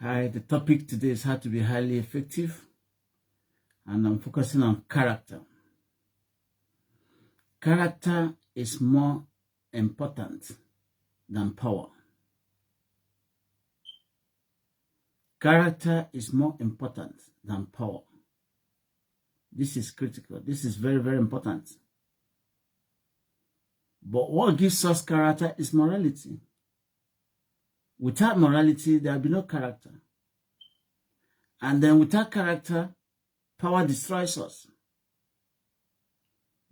Hi, the topic today is how to be highly effective, and I'm focusing on character. Character is more important than power. Character is more important than power. This is critical. This is very, very important. But what gives us character is morality. Without morality, there will be no character. And then without character, power destroys us.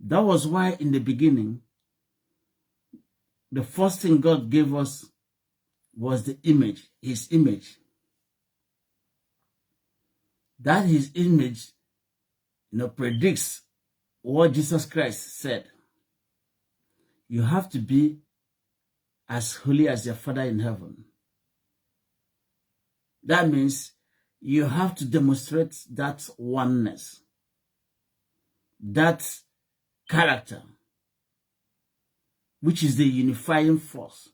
That was why in the beginning, the first thing God gave us was the image, his image. That his image, predicts what Jesus Christ said. You have to be as holy as your Father in heaven. That means you have to demonstrate that oneness, that character, which is the unifying force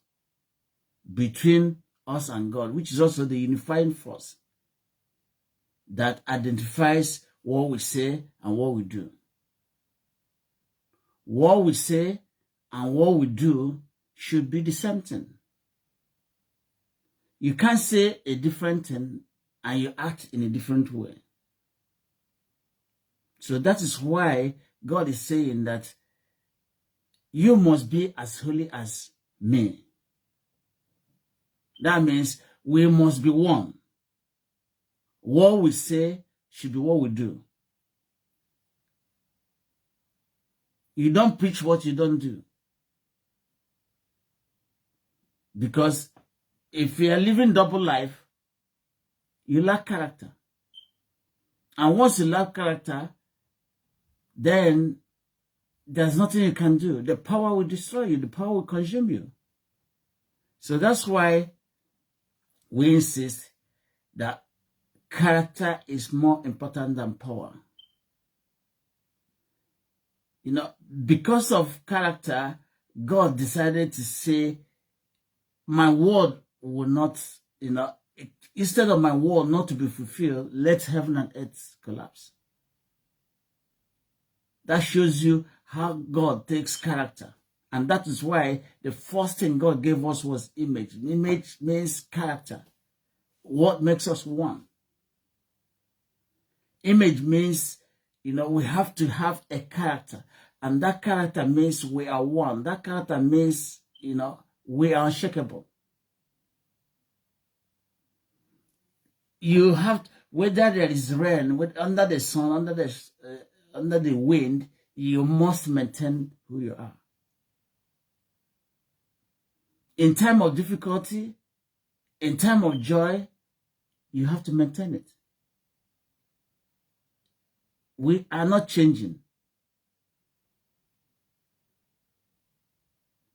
between us and God, which is also the unifying force that identifies what we say and what we do. What we say and what we do should be the same thing. You can't say a different thing and you act in a different way. So that is why God is saying that you must be as holy as me. That means we must be one. What we say should be what we do. You don't preach what you don't do. Because if you are living double life, you lack character. And once you lack character, then there's nothing you can do. The power will destroy you. The power will consume you. So that's why we insist that character is more important than power. Because of character, God decided to say, my word will not, instead of my word not to be fulfilled, let heaven and earth collapse. That shows you how God takes character. And that is why the first thing God gave us was image. Image means character. What makes us one? Image means, we have to have a character. And that character means we are one. That character means, we are unshakable. You have, whether there is rain, under the sun, under the wind, you must maintain who you are. In time of difficulty, in time of joy, you have to maintain it. We are not changing.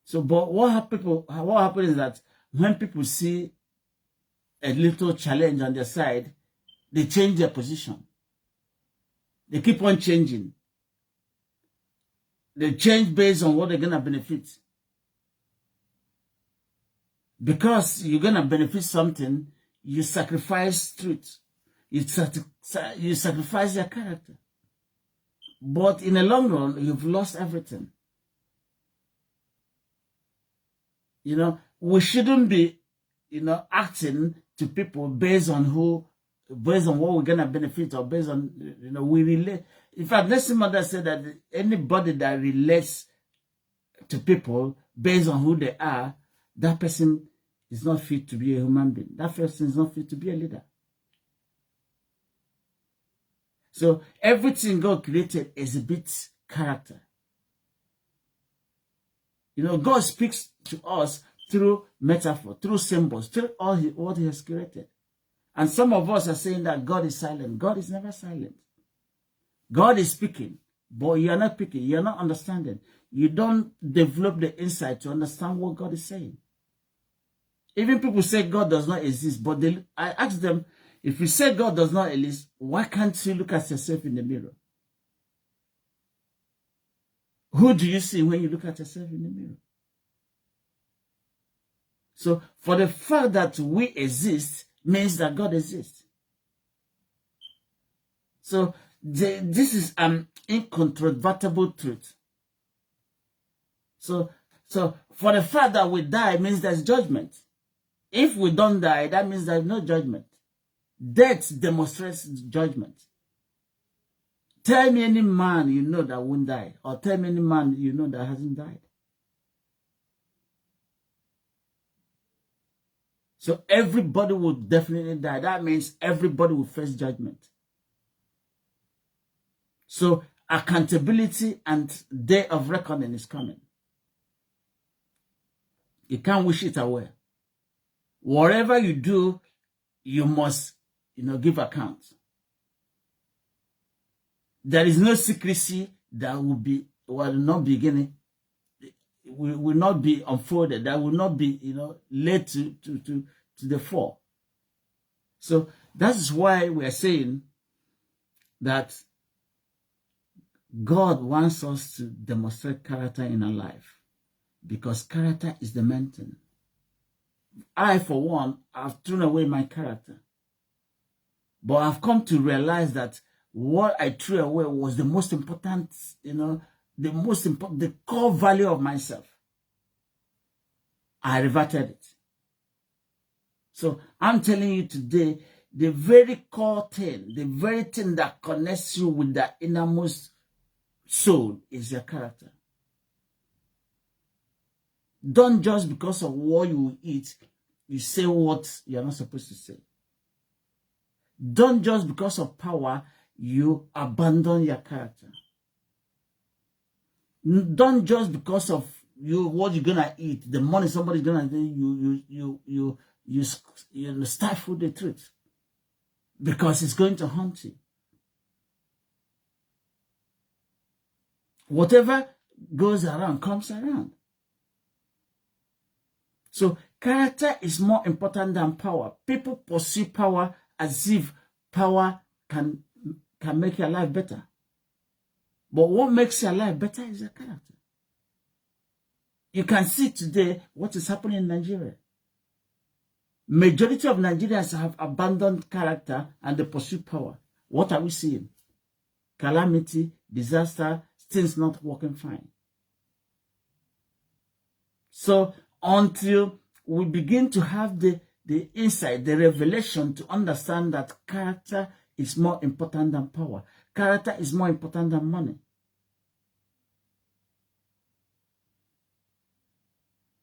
So, but what happens is that when people see a little challenge on their side, they change their position. They keep on changing. They change based on what they're going to benefit. Because you're going to benefit something, you sacrifice truth. You sacrifice your character. But in the long run, you've lost everything. We shouldn't be, acting to people based on what we're going to benefit, or based on, we relate. In fact, Nelson Mandela said that anybody that relates to people based on who they are, that person is not fit to be a human being. That person is not fit to be a leader. So everything God created exhibits character. God speaks to us through metaphor, through symbols, through what he has created. And some of us are saying that God is silent. God is never silent. God is speaking, but you are not picking. You are not understanding. You don't develop the insight to understand what God is saying. Even people say God does not exist, but I ask them, if you say God does not exist, why can't you look at yourself in the mirror? Who do you see when you look at yourself in the mirror? So for the fact that we exist means that God exists. So this is an incontrovertible truth. So for the fact that we die means there's judgment. If we don't die, that means there's no judgment. Death demonstrates judgment. Tell me any man you know that won't die, or tell me any man you know that hasn't died. So everybody will definitely die. That means everybody will face judgment. So accountability and day of reckoning is coming. You can't wish it away. Whatever you do, you must, give account. There is no secrecy that will not be will not be unfolded. That will not be, laid to the fore. So that is why we are saying that God wants us to demonstrate character in our life, because character is the main thing. I, for one, have thrown away my character. But I've come to realize that what I threw away was the most important, the core value of myself. I reverted it. So I'm telling you today, the very core thing, the very thing that connects you with the innermost soul is your character. Don't just because of what you eat, you say what you're not supposed to say. Don't just because of power, you abandon your character. Don't just because of what you're gonna eat, the money somebody's gonna do, you stifle the truth, because it's going to haunt you. Whatever goes around comes around. So character is more important than power. People pursue power as if power can make your life better. But what makes your life better is your character. You can see today what is happening in Nigeria. Majority of Nigerians have abandoned character and they pursue power. What are we seeing? Calamity, disaster, things not working fine. So until we begin to have the insight, the revelation to understand that character is more important than power. Character is more important than money.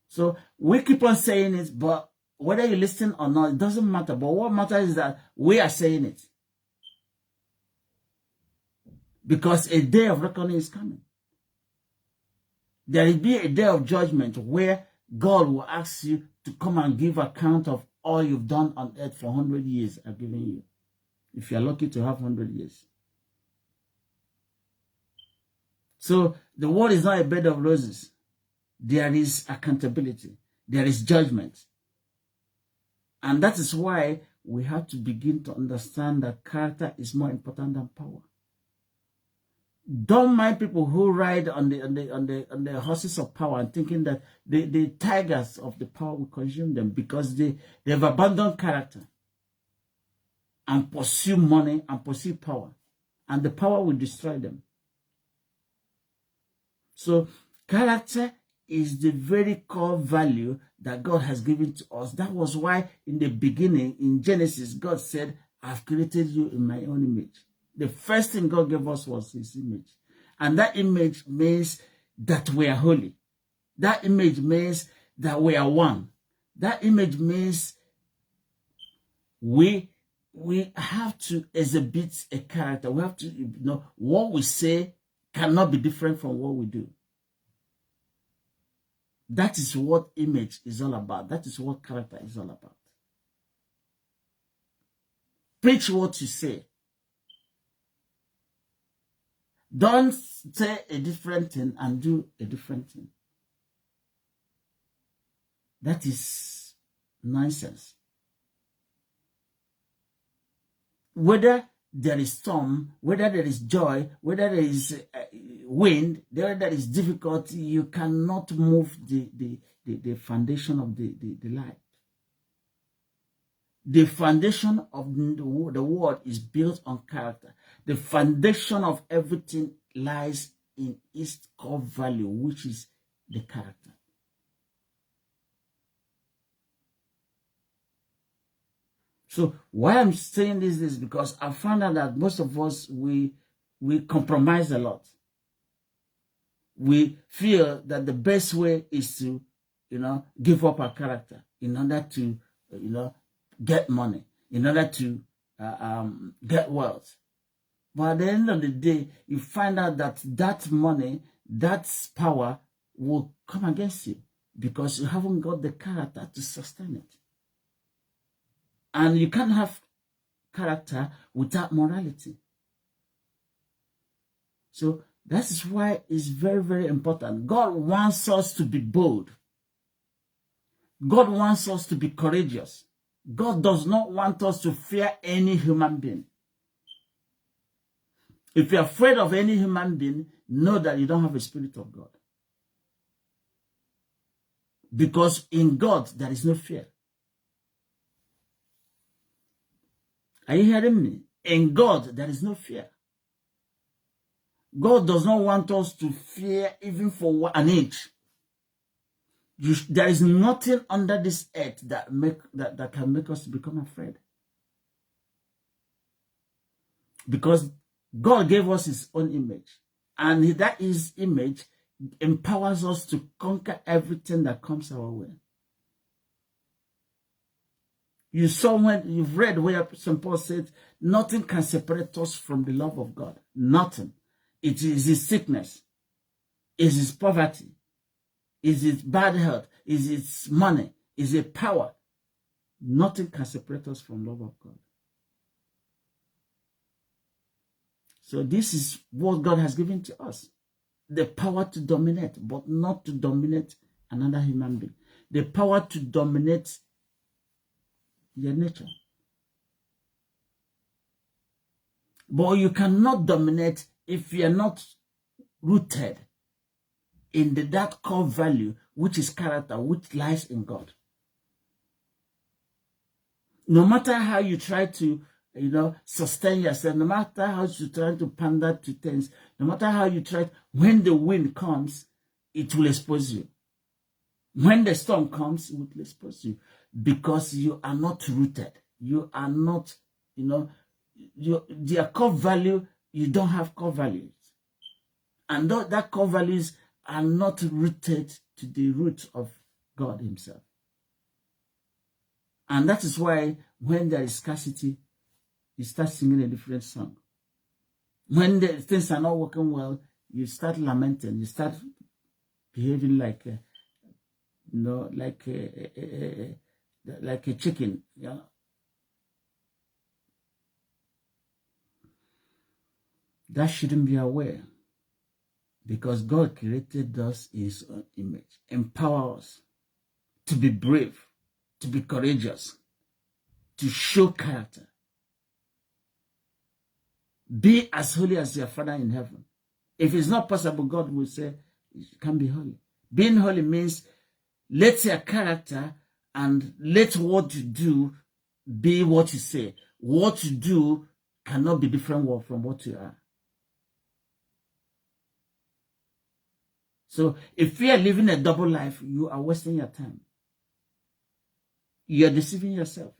So we keep on saying it, but whether you listen or not, it doesn't matter. But what matters is that we are saying it. Because a day of reckoning is coming. There will be a day of judgment where God will ask you to come and give account of all you've done on earth for 100 years I've given you. If you're lucky to have 100 years. So the world is not a bed of roses. There is accountability. There is judgment. And that is why we have to begin to understand that character is more important than power. Don't mind people who ride on the horses of power and thinking that the tigers of the power will consume them, because they've abandoned character and pursue money and pursue power, and the power will destroy them. So character is the very core value that God has given to us. That was why in the beginning, in Genesis, God said, I've created you in my own image. The first thing God gave us was his image. And that image means that we are holy. That image means that we are one. That image means we have to exhibit a character. We have to, what we say cannot be different from what we do. That is what image is all about. That is what character is all about. Preach what you say. Don't say a different thing and do a different thing. That is nonsense. Whether there is storm, whether there is joy, whether there is wind, whether there is difficulty, you cannot move the foundation of the light. The foundation of the world is built on character. The foundation of everything lies in its core value, which is the character. So why I'm saying this is because I found out that most of us, we compromise a lot. We feel that the best way is to, give up our character in order to, get money, in order to get wealth. But at the end of the day, you find out that that money, that power will come against you because you haven't got the character to sustain it. And you can't have character without morality. So that is why it's very, very important. God wants us to be bold. God wants us to be courageous. God does not want us to fear any human being. If you're afraid of any human being, know that you don't have a spirit of God. Because in God, there is no fear. Are you hearing me? In God, there is no fear. God does not want us to fear even for an inch. There is nothing under this earth that can make us become afraid. Because God gave us his own image. And that his image empowers us to conquer everything that comes our way. You saw when you've read where St. Paul said, nothing can separate us from the love of God. Nothing. It is his sickness. It is his poverty. It is his bad health. It is his money. It is his power. Nothing can separate us from the love of God. So this is what God has given to us. The power to dominate, but not to dominate another human being. The power to dominate your nature. But you cannot dominate if you are not rooted in that core value, which is character, which lies in God. No matter how you try to, sustain yourself, no matter how you try to pander to things, no matter how you try, when the wind comes, it will expose you. When the storm comes, it will expose you. Because you are not rooted. You are not, their core value, you don't have core values. And that core values are not rooted to the root of God himself. And that is why when there is scarcity, you start singing a different song. When things are not working well, you start lamenting. You start behaving like a chicken. Yeah. That shouldn't be our way. Because God created us in his own image. Empower us to be brave, to be courageous, to show character. Be as holy as your Father in heaven. If it's not possible, God will say, you can't be holy. Being holy means let your character and let what you do be what you say. What you do cannot be different from what you are. So if you are living a double life, you are wasting your time. You are deceiving yourself.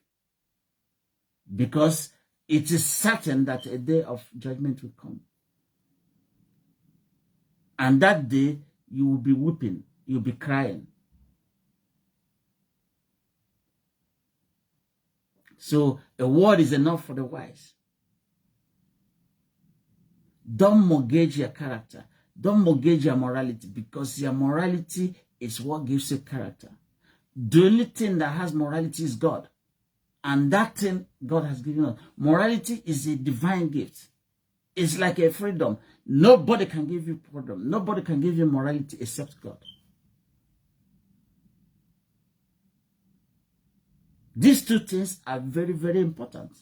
Because it is certain that a day of judgment will come. And that day, you will be weeping. You will be crying. So a word is enough for the wise. Don't mortgage your character. Don't mortgage your morality, because your morality is what gives you character. The only thing that has morality is God. And that thing God has given us. Morality is a divine gift. It's like a freedom. Nobody can give you freedom. Nobody can give you morality except God. These two things are very, very important.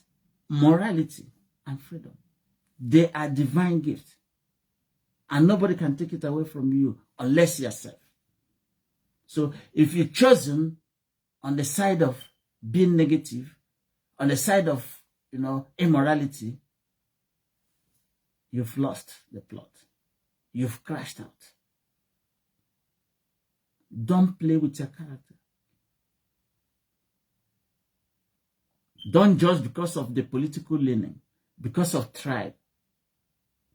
Morality and freedom. They are divine gifts. And nobody can take it away from you unless yourself. So if you've chosen on the side of being negative, on the side of, immorality, you've lost the plot. You've crashed out. Don't play with your character. Don't judge because of the political leaning, because of tribe,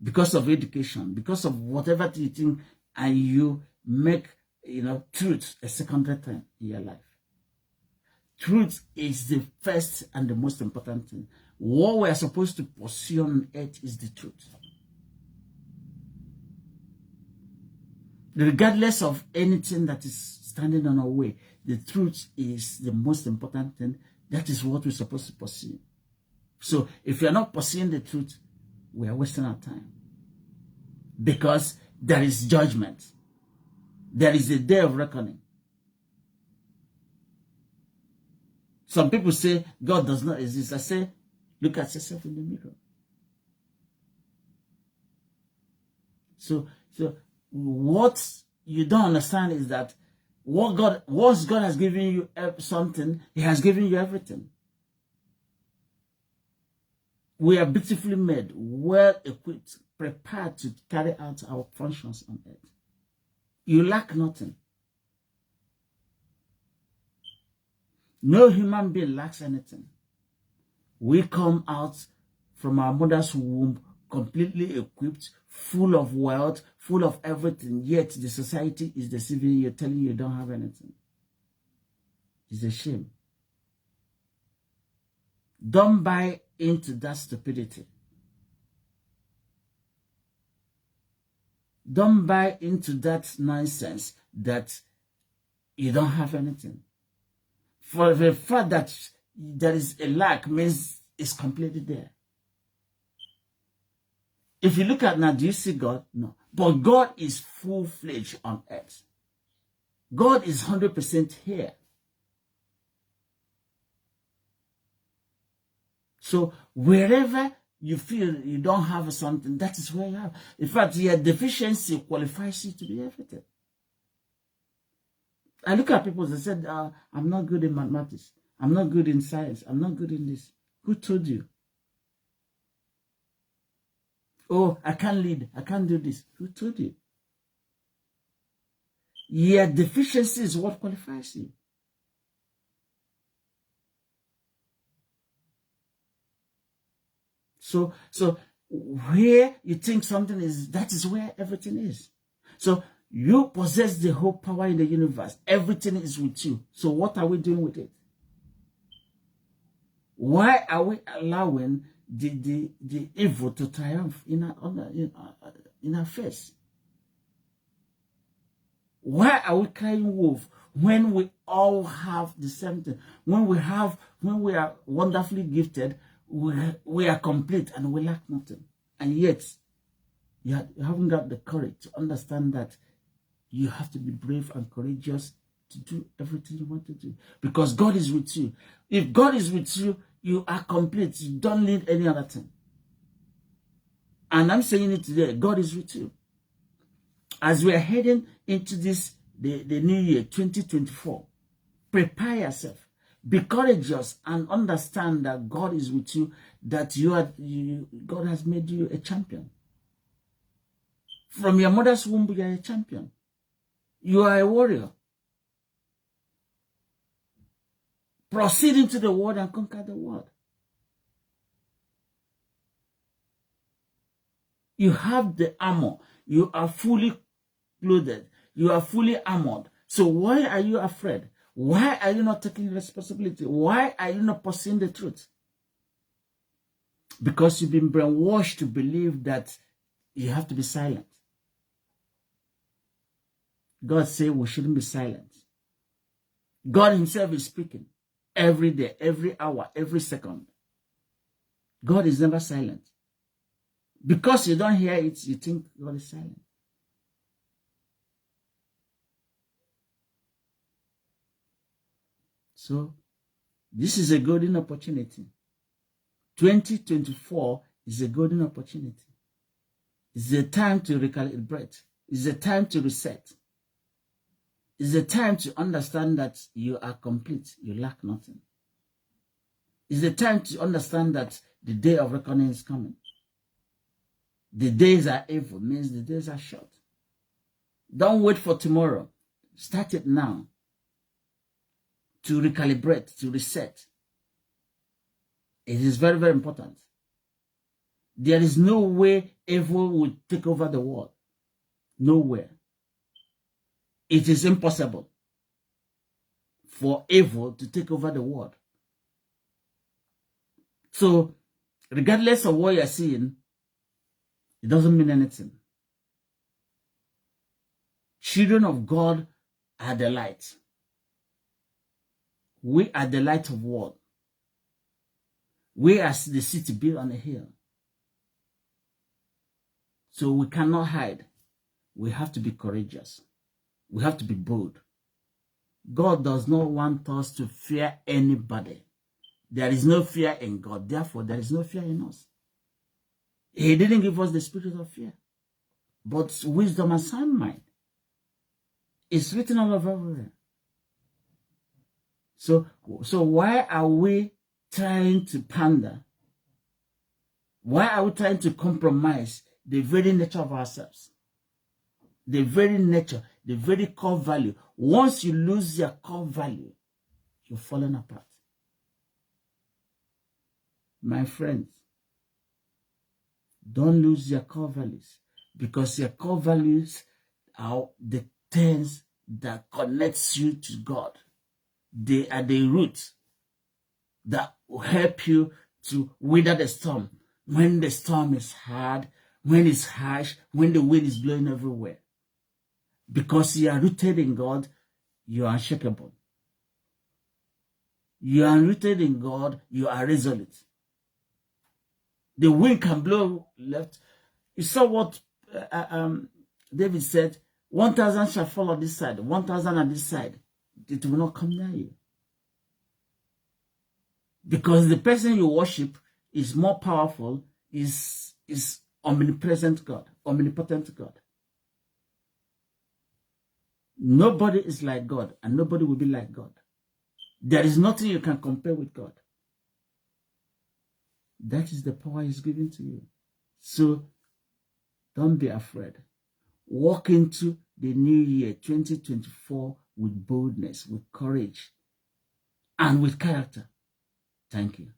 because of education, because of whatever you think, and you make, truth a secondary thing in your life. Truth is the first and the most important thing. What we are supposed to pursue on earth is the truth. Regardless of anything that is standing on our way, the truth is the most important thing. That is what we're supposed to pursue. So if you're not pursuing the truth, we are wasting our time. Because there is judgment. There is a day of reckoning. Some people say God does not exist. I say, look at yourself in the mirror. So what you don't understand is that once God has given you something, He has given you everything. We are beautifully made, well equipped, prepared to carry out our functions on earth. You lack nothing. No human being lacks anything. We come out from our mother's womb completely equipped, full of wealth, full of everything, yet the society is deceiving you, telling you don't have anything. It's a shame. Don't buy into that stupidity. Don't buy into that nonsense that you don't have anything. For the fact that there is a lack means it's completely there. If you look at now, do you see God? No. But God is full-fledged on earth. God is 100% here. So wherever you feel you don't have something, that is where you have. In fact, your deficiency qualifies you to be everything. I look at people and said, I'm not good in mathematics. I'm not good in science. I'm not good in this. Who told you? Oh, I can't lead. I can't do this. Who told you? Your deficiency is what qualifies you. So where you think something is, that is where everything is. So you possess the whole power in the universe. Everything is with you. So what are we doing with it? Why are we allowing the evil to triumph in our face? Why are we crying wolf when we all have the same thing? When we are wonderfully gifted, we are complete and we lack nothing. And yet, you haven't got the courage to understand that you have to be brave and courageous to do everything you want to do. Because God is with you. If God is with you, you are complete. You don't need any other thing. And I'm saying it today, God is with you. As we are heading into the new year, 2024, prepare yourself. Be courageous and understand that God is with you, that God has made you a champion. From your mother's womb, you are a champion. You are a warrior. Proceed into the world and conquer the world. You have the armor. You are fully clothed. You are fully armored. So why are you afraid? Why are you not taking responsibility? Why are you not pursuing the truth? Because you've been brainwashed to believe that you have to be silent. God said we shouldn't be silent. God himself is speaking every day, every hour, every second. God is never silent. Because you don't hear it, you think God is silent. So, this is a golden opportunity. 2024 is a golden opportunity. It's a time to recalibrate. It's a time to reset. It's a time to understand that you are complete. You lack nothing. It's the time to understand that the day of reckoning is coming. The days are evil, means the days are short. Don't wait for tomorrow. Start it now. To recalibrate, to reset. It is very, very important. There is no way evil will take over the world. Nowhere. It is impossible for evil to take over the world. So, regardless of what you're seeing, it doesn't mean anything. Children of God are the light. We are the light of the world. We are the city built on a hill. So we cannot hide. We have to be courageous. We have to be bold. God does not want us to fear anybody. There is no fear in God. Therefore, there is no fear in us. He didn't give us the spirit of fear, but wisdom and sound mind. It's written all over everywhere. So why are we trying to pander? Why are we trying to compromise the very nature of ourselves? The very nature, the very core value. Once you lose your core value, you're falling apart. My friends, don't lose your core values, because your core values are the things that connects you to God. They are the roots that will help you to weather the storm. When the storm is hard, when it's harsh, when the wind is blowing everywhere. Because you are rooted in God, you are unshakable. You are rooted in God, you are resolute. The wind can blow left. You saw what David said, 1,000 shall fall on this side, 1,000 on this side. It will not come near you. Because the person you worship is more powerful, is omnipresent God, omnipotent God. Nobody is like God, and nobody will be like God. There is nothing you can compare with God. That is the power He's giving to you. So, don't be afraid. Walk into the new year, 2024, with boldness, with courage, and with character. Thank you.